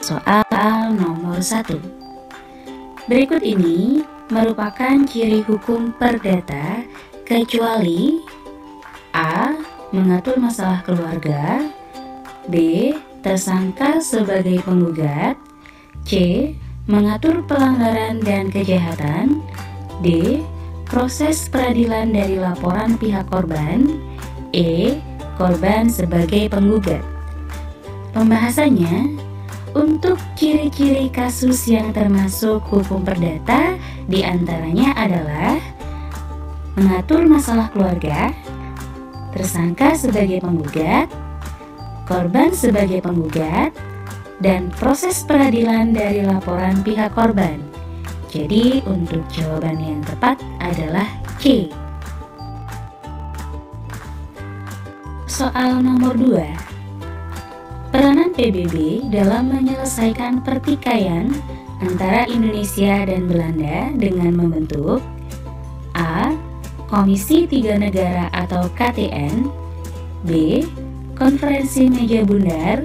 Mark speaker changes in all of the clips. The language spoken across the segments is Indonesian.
Speaker 1: Soal nomor 1. Berikut ini merupakan ciri hukum perdata kecuali A. Mengatur masalah keluarga, B. Tersangka sebagai penggugat, C. Mengatur pelanggaran dan kejahatan, D. Proses peradilan dari laporan pihak korban, E. Korban sebagai penggugat. Pembahasannya, untuk ciri-ciri kasus yang termasuk hukum perdata diantaranya adalah mengatur masalah keluarga, tersangka sebagai penggugat, korban sebagai penggugat, dan proses peradilan dari laporan pihak korban. Jadi untuk jawaban yang tepat adalah C. Soal nomor 2. Peranan PBB dalam menyelesaikan pertikaian antara Indonesia dan Belanda dengan membentuk A. Komisi Tiga Negara atau KTN, B. Konferensi Meja Bundar,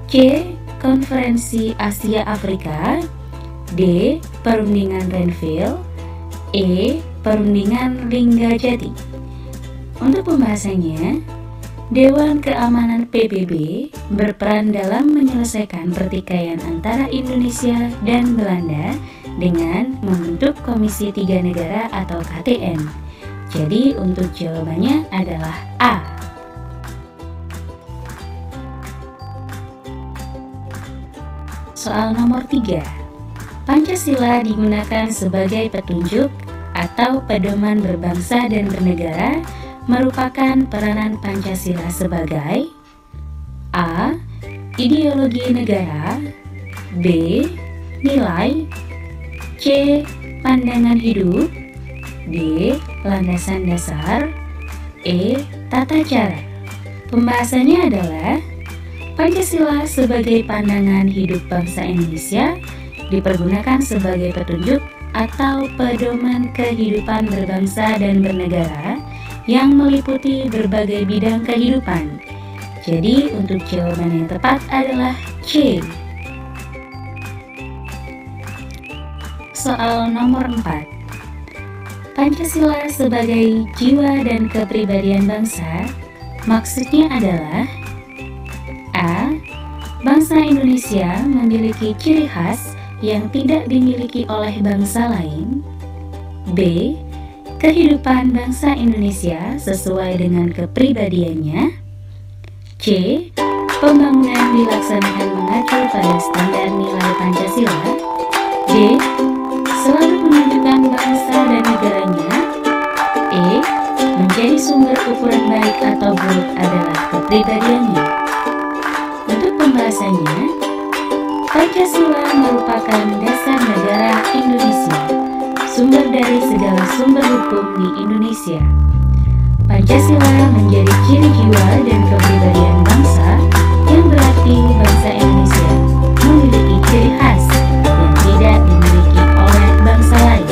Speaker 1: C. Konferensi Asia Afrika, D. Perundingan Renville, E. Perundingan Linggajati. Untuk pembahasannya, Dewan Keamanan PBB berperan dalam menyelesaikan pertikaian antara Indonesia dan Belanda dengan membentuk Komisi Tiga Negara atau KTN. Jadi untuk jawabannya adalah A. Soal nomor 3. Pancasila digunakan sebagai petunjuk atau pedoman berbangsa dan bernegara merupakan peranan Pancasila sebagai A. Ideologi negara, B. Nilai, C. Pandangan hidup, D. Landasan dasar, E. Tata cara. Pembahasannya adalah Pancasila sebagai pandangan hidup bangsa Indonesia dipergunakan sebagai petunjuk atau pedoman kehidupan berbangsa dan bernegara yang meliputi berbagai bidang kehidupan. Jadi untuk jawaban yang tepat adalah C. Soal nomor 4. Pancasila sebagai jiwa dan kepribadian bangsa maksudnya adalah A. Bangsa Indonesia memiliki ciri khas yang tidak dimiliki oleh bangsa lain, B. Kehidupan bangsa Indonesia sesuai dengan kepribadiannya, C. Pembangunan dilaksanakan mengacu pada standar nilai Pancasila, D. Selalu menunjukkan bangsa dan negaranya, E. Menjadi sumber ukuran baik atau buruk adalah kepribadiannya. Untuk pembahasannya, Pancasila merupakan dasar negara Indonesia, sumber dari segala sumber hukum di Indonesia. Pancasila menjadi ciri jiwa dan kepribadian bangsa, yang berarti bangsa Indonesia memiliki ciri khas yang tidak dimiliki oleh bangsa lain.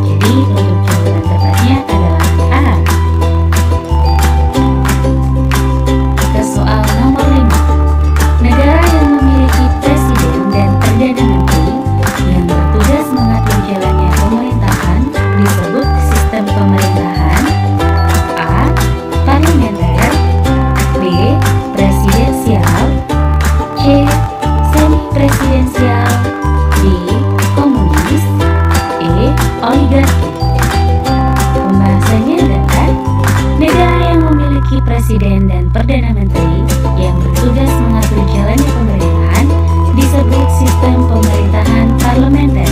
Speaker 1: Jadi untuk jawaban tepatnya adalah A. Ke soal nomor 5. Negara yang memiliki presiden dan perdana menteri yang bertugas mengatur jalannya pemerintahan disebut sistem pemerintahan A. Parlementer, B. Presidensial, C. Semi-presidensial, D. Komunis, E. Oligarki. Pembahasannya adalah negara yang memiliki presiden dan perdana menteri yang bertugas mengatur jalannya pemerintahan disebut sistem pemerintahan parlementer.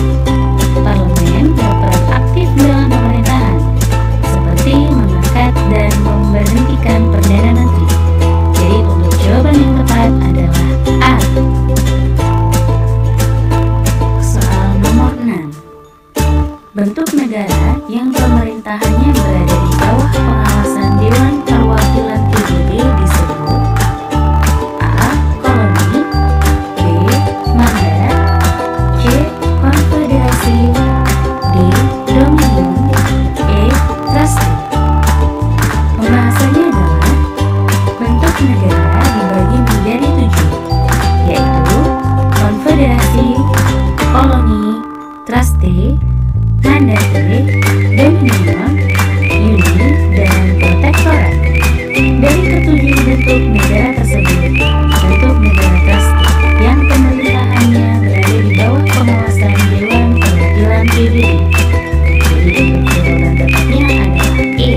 Speaker 1: Parlemen berperan aktif dalam pemerintahan, seperti mengangkat dan memberhentikan perdana menteri. Jadi untuk jawaban yang tepat adalah A. Soal nomor 6. Bentuk negara yang pemerintahannya berada di bawah pengawasan Dewan Perwakilan PBB disebut A. Koloni, B. Mandat, C. Konfederasi, D. Dominion, E. Trust. Pembahasannya adalah bentuk negara dibagi menjadi 7, yaitu mandatur, dominion, uni, dan protektorat. Dari ketujuh bentuk negara tersebut, bentuk negara trustee yang pemerintahannya berada di bawah pengawasan Dewan Perwakilan PBB. Jadi untuk jawaban tepatnya adalah E.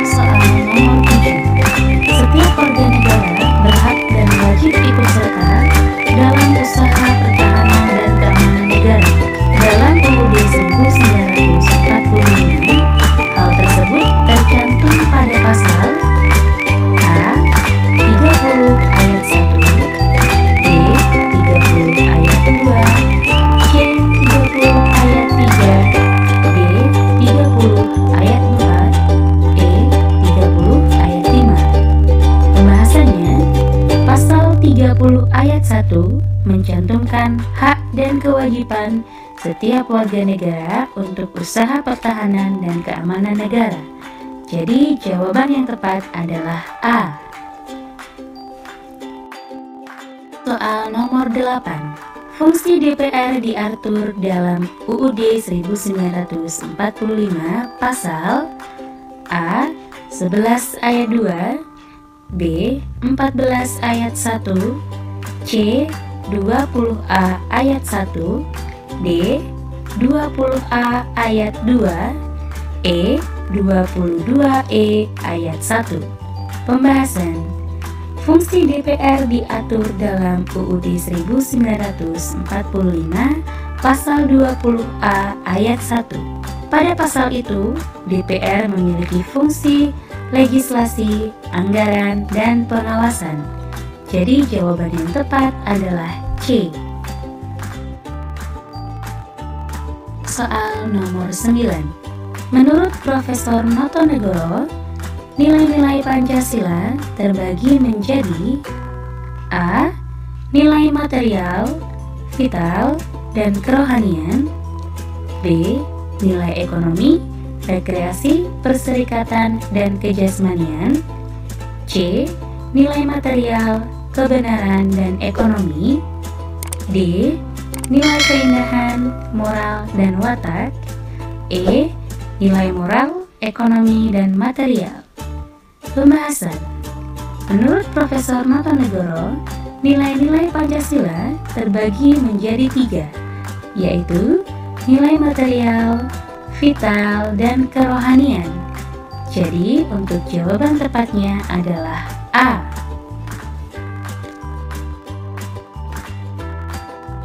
Speaker 1: Soal nomor 7. Setiap warga negara berhak dan wajib ikut serta dalam usaha pertahanan dan keamanan negara. Dalam UUD 1945, hal tersebut tercantum pada pasal A. 30 ayat 1, B. 30 ayat 2, C. 30 ayat 3, D. 30 ayat 4, E. 30 ayat 5. Pembahasannya, pasal 30 ayat 1 mencantumkan hak dan kewajiban setiap warga negara untuk usaha pertahanan dan keamanan negara. Jadi jawaban yang tepat adalah A. Soal nomor 8. Fungsi DPR diatur dalam UUD 1945 pasal A. 11 ayat 2, B. 14 ayat 1, C. 20A ayat 1, D. 20A ayat 2, E. 22E ayat 1. Pembahasan. Fungsi DPR diatur dalam UUD 1945 pasal 20A ayat 1. Pada pasal itu, DPR memiliki fungsi legislasi, anggaran, dan pengawasan. Jadi jawaban yang tepat adalah C. Soal nomor 9. Menurut Profesor Notonegoro, nilai-nilai Pancasila terbagi menjadi A. Nilai material, vital, dan kerohanian, B. Nilai ekonomi, rekreasi, perserikatan, dan kejasmanian, C. Nilai material, kebenaran, dan ekonomi, D. Nilai keindahan, moral, dan watak, E. Nilai moral, ekonomi, dan material. Pembahasan. Menurut Profesor Notonegoro, nilai-nilai Pancasila terbagi menjadi 3, yaitu nilai material, vital, dan kerohanian. Jadi untuk jawaban tepatnya adalah A.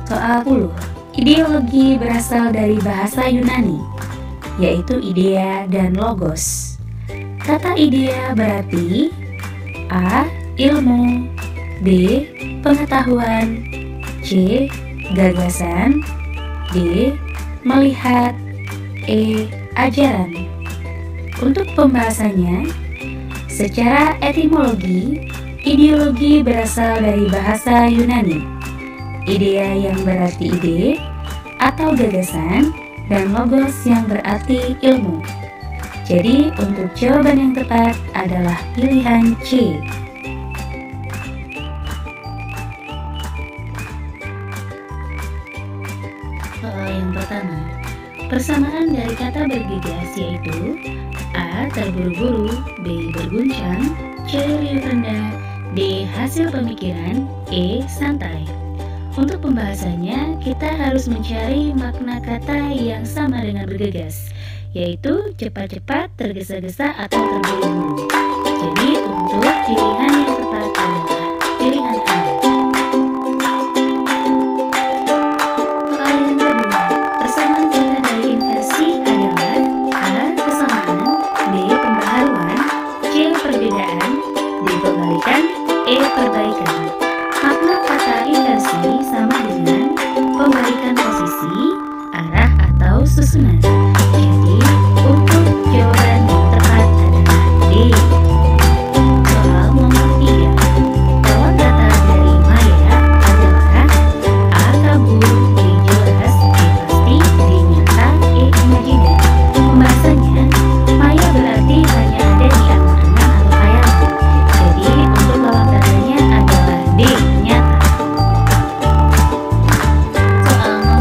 Speaker 1: Soal 10. Ideologi berasal dari bahasa Yunani, yaitu idea dan logos. Kata idea berarti A. Ilmu, B. Pengetahuan, C. Gagasan, D. Melihat, E. Ajaran. Untuk pembahasannya, secara etimologi, ideologi berasal dari bahasa Yunani. Idea yang berarti ide atau gagasan, dan logos yang berarti ilmu. Jadi untuk jawaban yang tepat adalah pilihan C. Soal yang pertama, persamaan dari kata bergegas yaitu A. Terburu-buru, B. Berguncang, C. Riuh rendah, D. Hasil pemikiran, E. Santai. Untuk pembahasannya, kita harus mencari makna kata yang sama dengan bergegas, yaitu cepat-cepat, tergesa-gesa, atau terburu-buru. Jadi untuk pilihan yang tepat adalah pilihan A. Soal yang kedua, persamaan kata dari inversi adalah A. Kesamaan, B. Pembaharuan, C. Perbedaan, D. Pembalikan, E. Perbaikan. Makna kata inversi sama dengan pembalikan posisi, arah, atau susunan. Jadi, untuk jawaban yang tepat adalah D. Soal nomor 3. Lawan kata dari maya adalah A. Kabur, B. Jelas, C. Pasti, D. Nyata, E. Imajiner. Pembahasannya, maya berarti hanya ada di angan-angan atau khayalan. Jadi, untuk lawan katanya adalah D. Nyata. Soal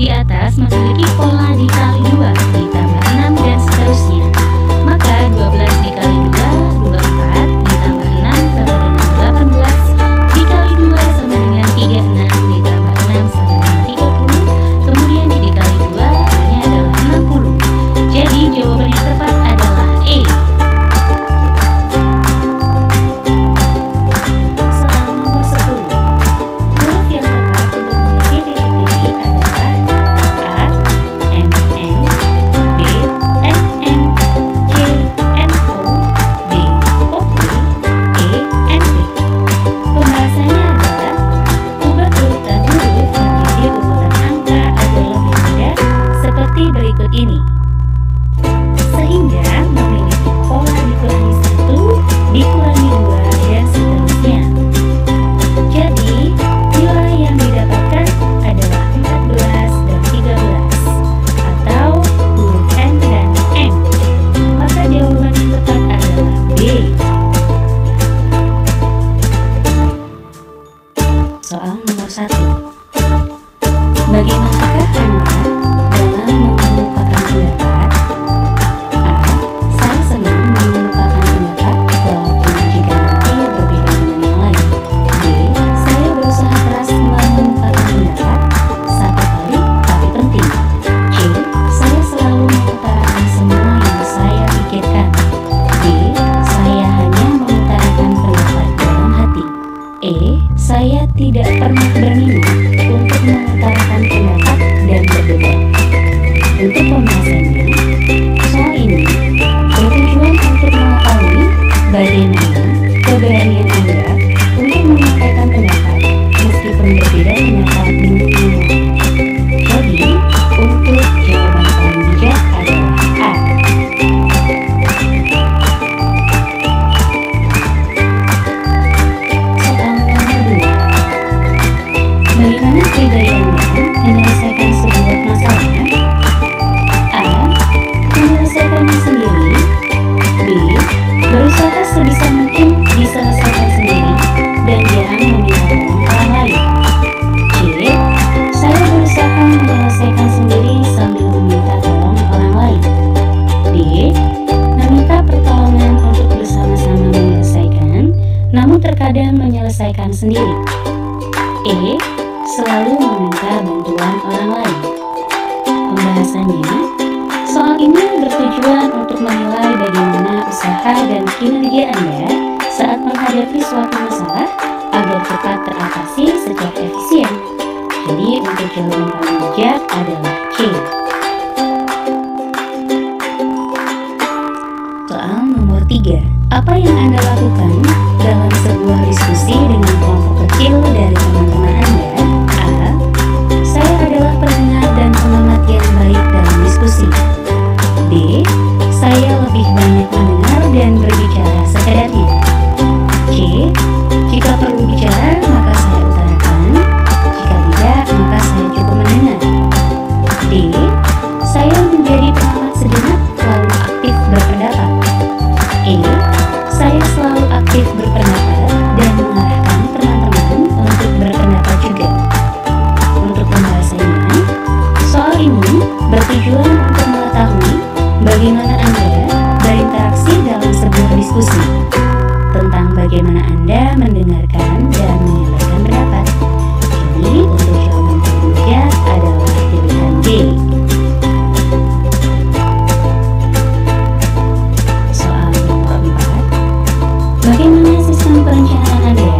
Speaker 1: di atas memiliki pola dikali 2 ditambah 6 dan seterusnya. Maka 12 dikali 2, 24 ditambah 6 sama dengan 18 dikali 2 sama dengan 36 ditambah 6 sama dengan 30. Kemudian dikali 2 hasilnya adalah 60. Jadi jawaban yang tepat adalah E. Soal nomor 10. Huruf yang tepat untuk mengisi titik-titik adalah A, M, N, B, N, N, C, N, O, D, O, P, E, N, P. Pembahasannya adalah ubah urutan huruf menjadi urutan angka agar lebih mudah seperti berikut ini. Sehingga memiliki pola dikurangi 1, dikurangi 2, dan seterusnya. Jadi, nilai yang didapatkan adalah 14 dan 13, atau huruf N dan M. Maka jawaban yang tepat adalah B. Soal nomor 1. Bagaimanakah Anda dalam mengemukakan pendapat? A. Saya senang mengemukakan pendapat walaupun jika nanti berbeda dengan yang lain. B. Saya berusaha keras mengemukakan pendapat satu kali tapi penting. C. Saya selalu mengutarakan semua yang saya pikirkan. D. Saya hanya mengutarakan pendapat dalam hati. E. Saya tidak pernah berminat untuk mengutarakan pendapat dan berdebat. Untuk pembahasannya, soal ini bertujuan untuk mengetahui bagaimana keberanian Anda untuk menyampaikan pendapat meskipun berbeda pendapat dengan yang lain. Jadi, untuk jawaban paling bijak adalah A. Soal nomor 2. Bagaimana kriteria Anda menyelesaikan sebuah masalah? A. Menyelesaikannya sendiri. B. Berusaha sebisa mungkin diselesaikan sendiri dan jarang meminta tolong orang lain. C. Saya berusaha menyelesaikan sendiri sambil meminta tolong orang lain. D. Meminta pertolongan untuk bersama-sama menyelesaikan, namun terkadang menyelesaikan sendiri. E. Selalu meminta bantuan orang lain. Pembahasannya, soal ini bertujuan untuk menilai bagaimana usaha dan kinerja Anda saat menghadapi suatu masalah agar cepat teratasi secara efisien. Jadi untuk jawaban paling bijak adalah C. Soal nomor 3. Apa yang Anda lakukan dalam sebuah diskusi dengan kelompok kecil dari teman-teman Anda? A. Saya adalah pendengar dan pengamat yang baik dalam diskusi. B. Saya lebih banyak mendengar dan berbicara sekadarnya. C. Jika perlu bicara, maka saya utarakan. Jika tidak, maka saya cukup mendengar. D. Saya menjadi pengamat sejenak lalu aktif berpendapat. E. Saya selalu aktif berpendapat dan mengarahkan teman-teman untuk berpendapat juga. Untuk pembahasannya, soal ini bertujuan untuk mengetahui bagaimana Anda berinteraksi dalam sebuah diskusi, tentang bagaimana Anda mendengarkan dan menyampaikan pendapat. Jadi untuk jawaban paling bijak adalah pilihan D. Soal nomor 4. Bagaimana sistem perencanaan Anda?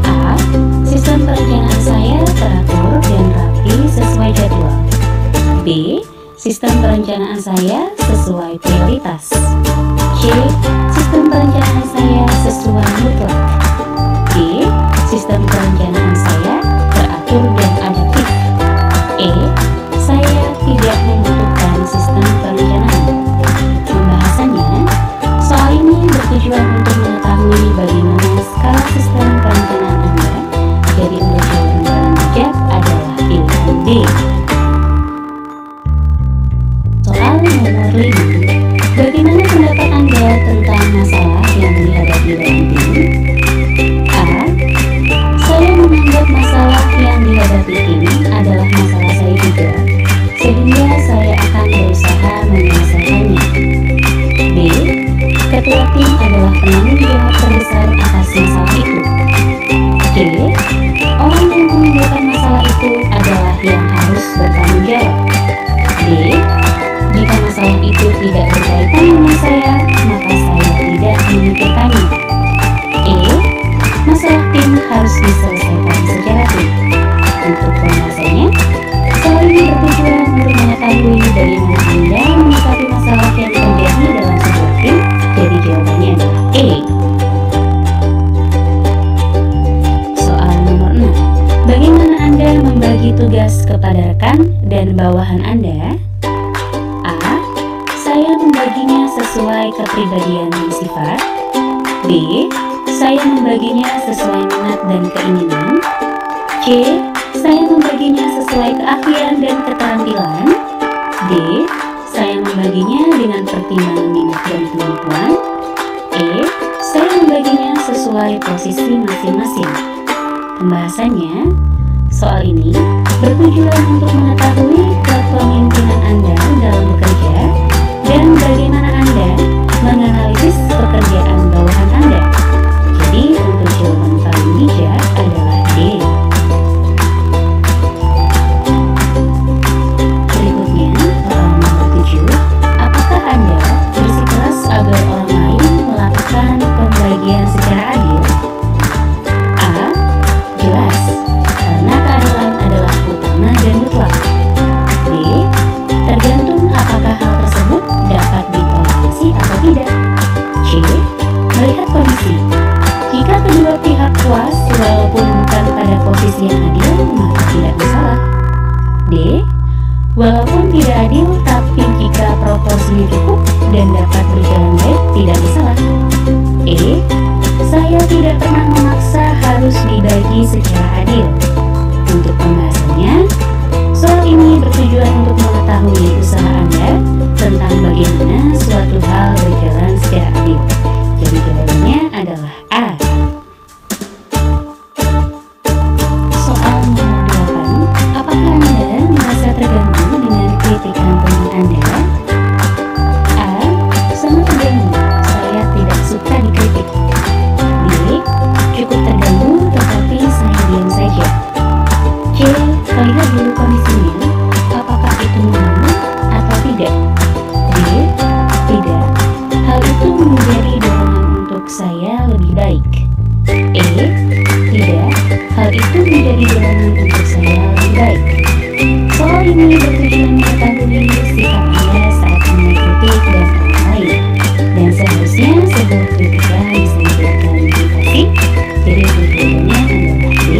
Speaker 1: A. Sistem perencanaan saya teratur dan rapi sesuai jadwal. B. Sistem perencanaan saya sesuai prioritas. C. Sistem perencanaan saya sesuai mutlak. D. Sistem perencanaan saya teratur dan adaptif. E. Saya tidak membutuhkan sistem perencanaan. Pembahasannya, soal ini bertujuan untuk mengetahui bagaimana skala sistem perencanaan Anda. Jadi untuk jawaban paling bijak adalah pilihan D. Soal nomor 5. Bagaimana pendapat Anda tentang masalah yang dihadapi dalam tim? A. Saya menganggap masalah yang dihadapi tim adalah masalah saya juga. penanggung jawab terbesar atas masalah itu. D. Orang yang menimbulkan masalah itu adalah yang harus bertanggung jawab. D. Jika masalah itu tidak berkaitan dengan saya, maka saya tidak memikirkannya. E. Masalah tim harus diselesaikan secara tim. Untuk pembahasannya, soal ini bertujuan untuk mengetahui bagaimana Anda menyikapi masalah yang terjadi dalam sebuah tim. Jadi jawabannya adalah E. Soal nomor 6. Bagaimana Anda membagi tugas kepada rekan dan bawahan Anda? A. Saya membaginya sesuai kepribadian dan sifat. B. Saya membaginya sesuai minat dan keinginan. C. Saya membaginya sesuai keahlian dan keterampilan. D. Saya membaginya dengan pertimbangan minat dan kemampuan. E. Saya membaginya sesuai posisi masing-masing. Pembahasannya, soal ini bertujuan untuk mengetahui kepemimpinan Anda dalam bekerja dan bagaimana Anda menganalisis pekerjaan bawahan Anda. Jadi untuk jawaban paling bijak adalah D. Berikutnya, soal nomor 7. Apakah Anda bersikeras agar orang lain melakukan pembagian secara adil? A. Jelas, karena keadilan adalah utama dan mutlak. B. Tergantung apakah hal tersebut dapat ditoleransi atau tidak. C. Melihat kondisi. Jika kedua pihak puas walaupun bukan pada posisi yang adil, maka tidak masalah. D. Walaupun tidak adil, tapi jika proporsinya cukup dan dapat berjalan baik, tidak masalah. E. Saya tidak pernah memaksa harus dibagi secara adil. Untuk pembahasannya, soal ini bertujuan untuk mengetahui usaha Anda tentang bagaimana suatu hal berjalan secara adil. Jadi jawabannya adalah A. Soal nomor 8. Apakah Anda merasa terganggu dengan kritikan teman Anda? A. Sangat terganggu. Saya tidak suka dikritik. B. Cukup terganggu tetapi saya diam saja. C. Lihat dulu kondisinya. Apakah itu mengganggu atau tidak? D. Tidak. Hal itu menjadi dorongan untuk saya lebih baik. E. Tidak. Hal itu menjadi dorongan untuk saya lebih baik. Soal ini bertujuan mengetahui sikap Anda saat mengkritik dan orang lain. Dan seharusnya sebuah kritikan bisa diberikan motivasi. Jadi tujuannya adalah D.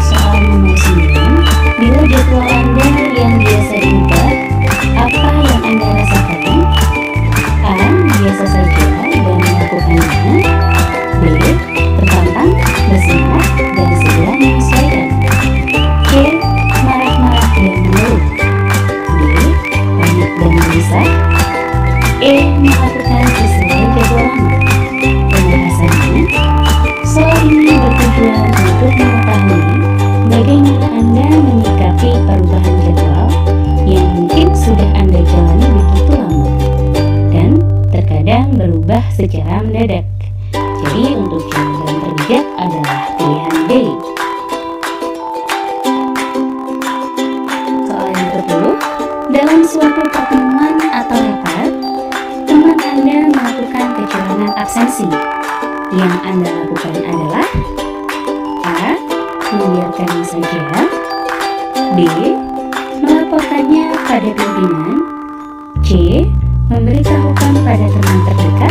Speaker 1: Soal nomor 9. Bila jadwal Anda yang biasa diubah, apa yang Anda rasakan? A. Biasa saja dan melakukannya. B. Tertantang, bersemangat, dan segera menyesuaikan. C. Marah-marah dan mengeluh. D. Panik dan gelisah. E. Melakukan sesuai jadwal lama. Pembahasannya, soal ini bertujuan untuk mengetahui bagaimana Anda menyikapi perubahan jadwal yang mungkin sudah Anda jalani begitu lama dan terkadang berubah secara mendadak. Jadi untuk jawaban terbijak adalah pilihan D. Soal yang ke-10. Dalam suatu pertemuan atau rapat, teman Anda melakukan kecurangan absensi. Yang Anda lakukan adalah A. Membiarkannya saja. B. Melaporkannya pada pimpinan. C. Memberitahukan pada teman terdekat.